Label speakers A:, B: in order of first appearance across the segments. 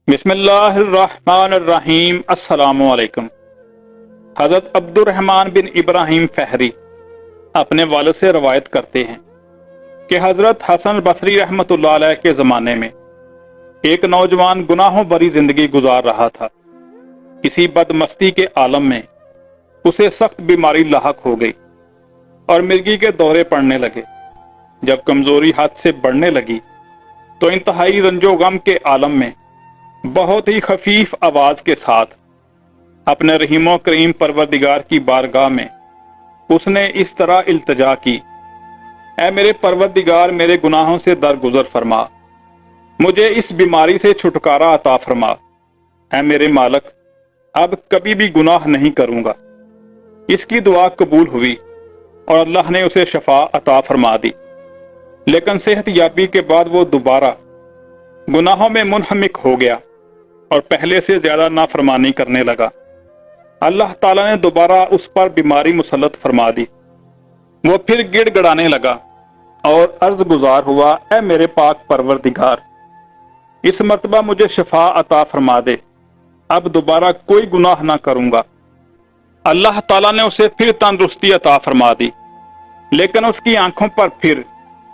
A: بسم اللہ الرحمن الرحیم۔ السلام علیکم۔ حضرت عبد الرحمن بن ابراہیم فہری اپنے والد سے روایت کرتے ہیں کہ حضرت حسن بصری رحمۃ اللہ علیہ کے زمانے میں ایک نوجوان گناہوں بری زندگی گزار رہا تھا۔ کسی بدمستی کے عالم میں اسے سخت بیماری لاحق ہو گئی اور مرگی کے دورے پڑنے لگے۔ جب کمزوری حد سے بڑھنے لگی تو انتہائی رنج و غم کے عالم میں بہت ہی خفیف آواز کے ساتھ اپنے رحیم و کریم پروردگار کی بارگاہ میں اس نے اس طرح التجا کی: اے میرے پروردگار، میرے گناہوں سے درگزر فرما، مجھے اس بیماری سے چھٹکارا عطا فرما۔ اے میرے مالک، اب کبھی بھی گناہ نہیں کروں گا۔ اس کی دعا قبول ہوئی اور اللہ نے اسے شفا عطا فرما دی، لیکن صحت یابی کے بعد وہ دوبارہ گناہوں میں منہمک ہو گیا اور پہلے سے زیادہ نافرمانی کرنے لگا۔ اللہ تعالیٰ نے دوبارہ اس پر بیماری مسلط فرما دی۔ وہ پھر گڑ گڑانے لگا اور عرض گزار ہوا: اے میرے پاک پروردگار، اس مرتبہ مجھے شفا عطا فرما دے، اب دوبارہ کوئی گناہ نہ کروں گا۔ اللہ تعالیٰ نے اسے پھر تندرستی عطا فرما دی، لیکن اس کی آنکھوں پر پھر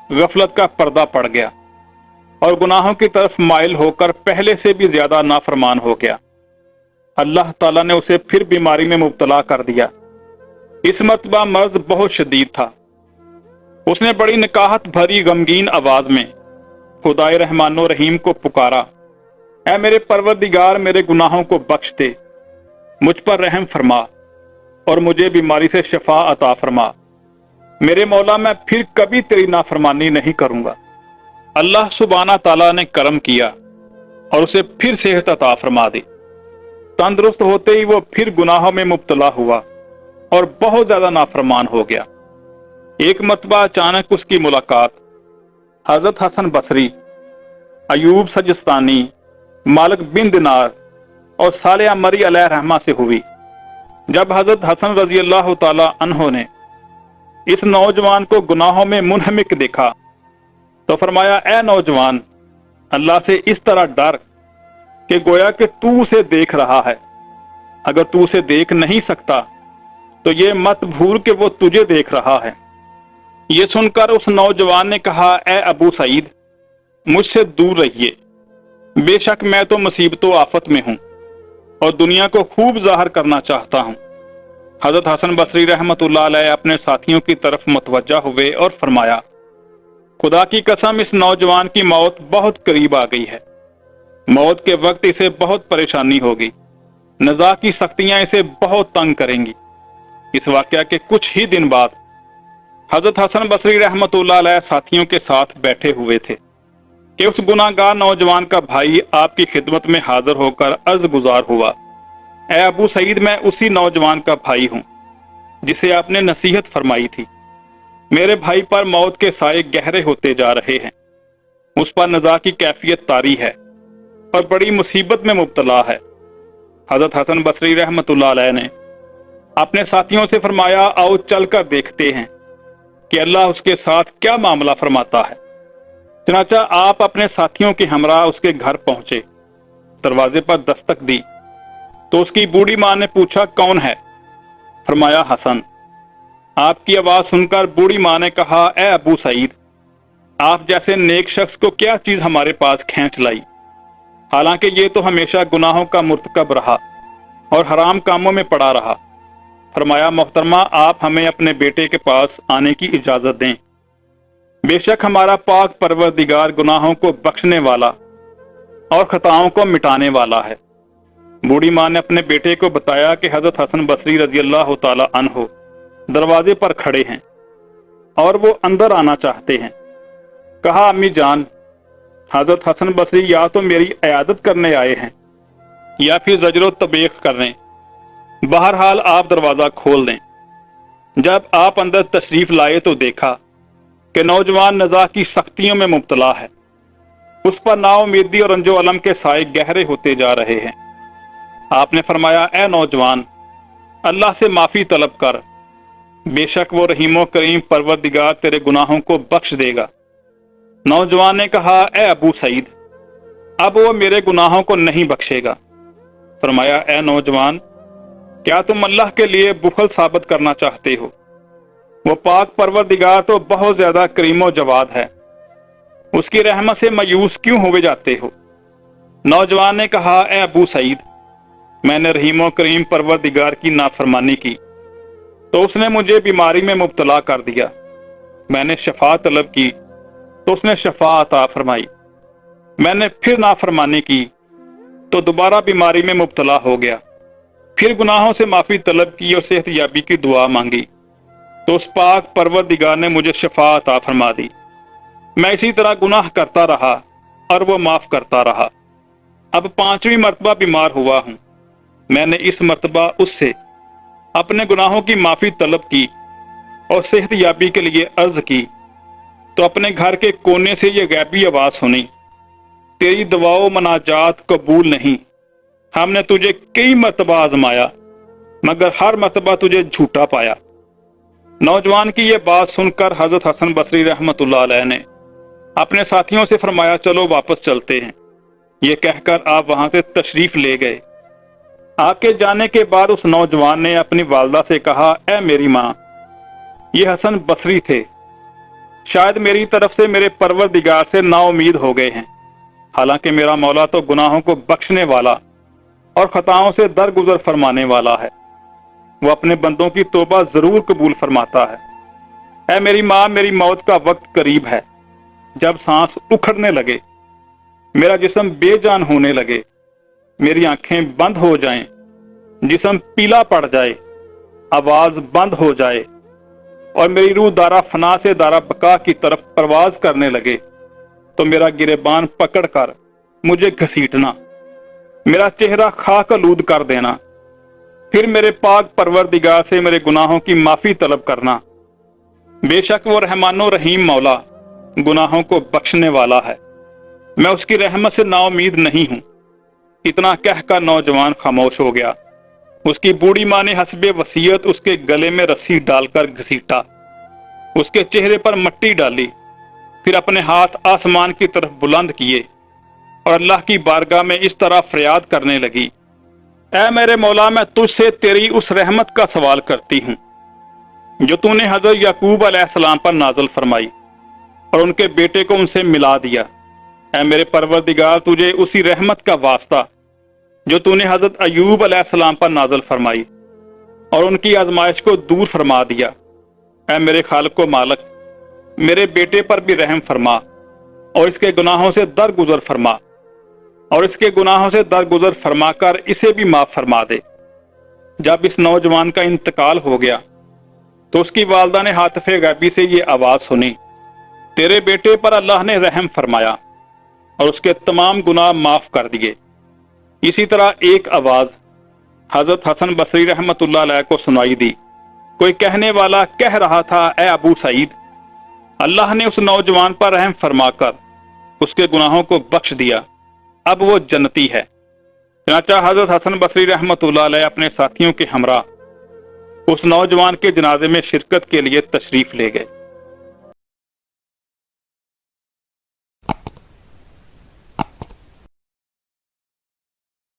A: غفلت کا پردہ پڑ گیا اور گناہوں کی طرف مائل ہو کر پہلے سے بھی زیادہ نافرمان ہو گیا۔ اللہ تعالیٰ نے اسے پھر بیماری میں مبتلا کر دیا۔ اس مرتبہ مرض بہت شدید تھا۔ اس نے بڑی نکاہت بھری غمگین آواز میں خدائے رحمان و رحیم کو پکارا: اے میرے پروردگار، میرے گناہوں کو بخش دے، مجھ پر رحم فرما اور مجھے بیماری سے شفا عطا فرما۔ میرے مولا، میں پھر کبھی تیری نافرمانی نہیں کروں گا۔ اللہ سبحانہ تعالیٰ نے کرم کیا اور اسے پھر صحت عطا فرما دی۔ تندرست ہوتے ہی وہ پھر گناہوں میں مبتلا ہوا اور بہت زیادہ نافرمان ہو گیا۔ ایک مرتبہ اچانک اس کی ملاقات حضرت حسن بصری، ایوب سجستانی، مالک بن دینار اور صالح مری علیہ رحمہ سے ہوئی۔ جب حضرت حسن رضی اللہ تعالی عنہ نے اس نوجوان کو گناہوں میں منہمک دیکھا تو فرمایا: اے نوجوان، اللہ سے اس طرح ڈر کہ گویا کہ تو اسے دیکھ رہا ہے۔ اگر تو اسے دیکھ نہیں سکتا تو یہ مت بھول کہ وہ تجھے دیکھ رہا ہے۔ یہ سن کر اس نوجوان نے کہا: اے ابو سعید، مجھ سے دور رہیے، بے شک میں تو مصیبت و آفت میں ہوں اور دنیا کو خوب ظاہر کرنا چاہتا ہوں۔ حضرت حسن بصری رحمۃ اللہ علیہ اپنے ساتھیوں کی طرف متوجہ ہوئے اور فرمایا: خدا کی قسم، اس نوجوان کی موت بہت قریب آ گئی ہے۔ موت کے وقت اسے بہت پریشانی ہوگی، نزا کی سختیاں اسے بہت تنگ کریں گی۔ اس واقعہ کے کچھ ہی دن بعد حضرت حسن بصری رحمۃ اللہ علیہ ساتھیوں کے ساتھ بیٹھے ہوئے تھے کہ اس گناہ گار نوجوان کا بھائی آپ کی خدمت میں حاضر ہو کر عرض گزار ہوا: اے ابو سعید، میں اسی نوجوان کا بھائی ہوں جسے آپ نے نصیحت فرمائی تھی۔ میرے بھائی پر موت کے سائے گہرے ہوتے جا رہے ہیں، اس پر نزا کی کیفیت طاری ہے اور بڑی مصیبت میں مبتلا ہے۔ حضرت حسن بصری رحمۃ اللہ علیہ نے اپنے ساتھیوں سے فرمایا: آؤ چل کر دیکھتے ہیں کہ اللہ اس کے ساتھ کیا معاملہ فرماتا ہے۔ چنانچہ آپ اپنے ساتھیوں کے ہمراہ اس کے گھر پہنچے۔ دروازے پر دستک دی تو اس کی بوڑھی ماں نے پوچھا: کون ہے؟ فرمایا: حسن۔ آپ کی آواز سن کر بوڑھی ماں نے کہا: اے ابو سعید، آپ جیسے نیک شخص کو کیا چیز ہمارے پاس کھینچ لائی؟ حالانکہ یہ تو ہمیشہ گناہوں کا مرتکب رہا اور حرام کاموں میں پڑا رہا۔ فرمایا: محترمہ، آپ ہمیں اپنے بیٹے کے پاس آنے کی اجازت دیں، بے شک ہمارا پاک پروردگار گناہوں کو بخشنے والا اور خطاؤں کو مٹانے والا ہے۔ بوڑھی ماں نے اپنے بیٹے کو بتایا کہ حضرت حسن بصری رضی اللہ تعالی عنہ دروازے پر کھڑے ہیں اور وہ اندر آنا چاہتے ہیں۔ کہا: امی جان، حضرت حسن بصری یا تو میری عیادت کرنے آئے ہیں یا پھر زجر و تبیخ کرنے، بہرحال آپ دروازہ کھول دیں۔ جب آپ اندر تشریف لائے تو دیکھا کہ نوجوان نزا کی سختیوں میں مبتلا ہے، اس پر نا امیدی اور رنج و الم کے سائے گہرے ہوتے جا رہے ہیں۔ آپ نے فرمایا: اے نوجوان، اللہ سے معافی طلب کر، بے شک وہ رحیم و کریم پروردگار تیرے گناہوں کو بخش دے گا۔ نوجوان نے کہا: اے ابو سعید، اب وہ میرے گناہوں کو نہیں بخشے گا۔ فرمایا اے نوجوان، کیا تم اللہ کے لیے بخل ثابت کرنا چاہتے ہو؟ وہ پاک پروردگار تو بہت زیادہ کریم و جواد ہے، اس کی رحمت سے مایوس کیوں ہوئے جاتے ہو؟ نوجوان نے کہا اے ابو سعید، میں نے رحیم و کریم پروردگار کی نافرمانی کی تو اس نے مجھے بیماری میں مبتلا کر دیا۔ میں نے شفا طلب کی تو اس نے شفا عطا فرمائی۔ میں نے پھر نافرمانی کی تو دوبارہ بیماری میں مبتلا ہو گیا۔ پھر گناہوں سے معافی طلب کی اور صحت یابی کی دعا مانگی تو اس پاک پروردگار نے مجھے شفا عطا فرما دی۔ میں اسی طرح گناہ کرتا رہا اور وہ معاف کرتا رہا۔ اب 5ویں مرتبہ بیمار ہوا ہوں۔ میں نے اس مرتبہ اس سے اپنے گناہوں کی معافی طلب کی اور صحت یابی کے لیے عرض کی تو اپنے گھر کے کونے سے یہ غیبی آواز سنی، تیری دعا و مناجات قبول نہیں، ہم نے تجھے کئی مرتبہ آزمایا مگر ہر مرتبہ تجھے جھوٹا پایا۔ نوجوان کی یہ بات سن کر حضرت حسن بصری رحمت اللہ علیہ نے اپنے ساتھیوں سے فرمایا چلو واپس چلتے ہیں۔ یہ کہہ کر آپ وہاں سے تشریف لے گئے۔ آپ کے جانے کے بعد اس نوجوان نے اپنی والدہ سے کہا اے میری ماں، یہ حسن بصری تھے، شاید میری طرف سے میرے پروردگار سے نا امید ہو گئے ہیں، حالانکہ میرا مولا تو گناہوں کو بخشنے والا اور خطاؤں سے درگزر فرمانے والا ہے، وہ اپنے بندوں کی توبہ ضرور قبول فرماتا ہے۔ اے میری ماں، میری موت کا وقت قریب ہے، جب سانس اکھڑنے لگے، میرا جسم بے جان ہونے لگے، میری آنکھیں بند ہو جائیں، جسم پیلا پڑ جائے، آواز بند ہو جائے اور میری روح دارا فنا سے دارا بقا کی طرف پرواز کرنے لگے تو میرا گریبان پکڑ کر مجھے گھسیٹنا، میرا چہرہ خاک آلود کر دینا، پھر میرے پاک پروردگار سے میرے گناہوں کی معافی طلب کرنا۔ بے شک وہ رحمان و رحیم مولا گناہوں کو بخشنے والا ہے، میں اس کی رحمت سے نا امید نہیں ہوں۔ اتنا کہہ کر نوجوان خاموش ہو گیا۔ اس کی بوڑھی ماں نے حسب وصیت اس کے گلے میں رسی ڈال کر گھسیٹا، اس کے چہرے پر مٹی ڈالی، پھر اپنے ہاتھ آسمان کی طرف بلند کیے اور اللہ کی بارگاہ میں اس طرح فریاد کرنے لگی، اے میرے مولا، میں تجھ سے تیری اس رحمت کا سوال کرتی ہوں جو تو نے حضرت یعقوب علیہ السلام پر نازل فرمائی اور ان کے بیٹے کو ان سے ملا دیا۔ اے میرے پروردگار، تجھے اسی رحمت کا واسطہ جو تو نے حضرت ایوب علیہ السلام پر نازل فرمائی اور ان کی آزمائش کو دور فرما دیا۔ اے میرے خالق و مالک، میرے بیٹے پر بھی رحم فرما اور اس کے گناہوں سے درگزر فرما اور اس کے گناہوں سے درگزر فرما کر اسے بھی معاف فرما دے۔ جب اس نوجوان کا انتقال ہو گیا تو اس کی والدہ نے ہاتف غیبی سے یہ آواز سنی، تیرے بیٹے پر اللہ نے رحم فرمایا اور اس کے تمام گناہ معاف کر دیے۔ اسی طرح ایک آواز حضرت حسن بصری رحمت اللہ علیہ کو سنائی دی، کوئی کہنے والا کہہ رہا تھا اے ابو سعید، اللہ نے اس نوجوان پر رحم فرما کر اس کے گناہوں کو بخش دیا، اب وہ جنتی ہے۔ چنانچہ حضرت حسن بصری رحمت اللہ علیہ اپنے ساتھیوں کے ہمراہ اس نوجوان کے جنازے میں شرکت کے لیے تشریف لے گئے۔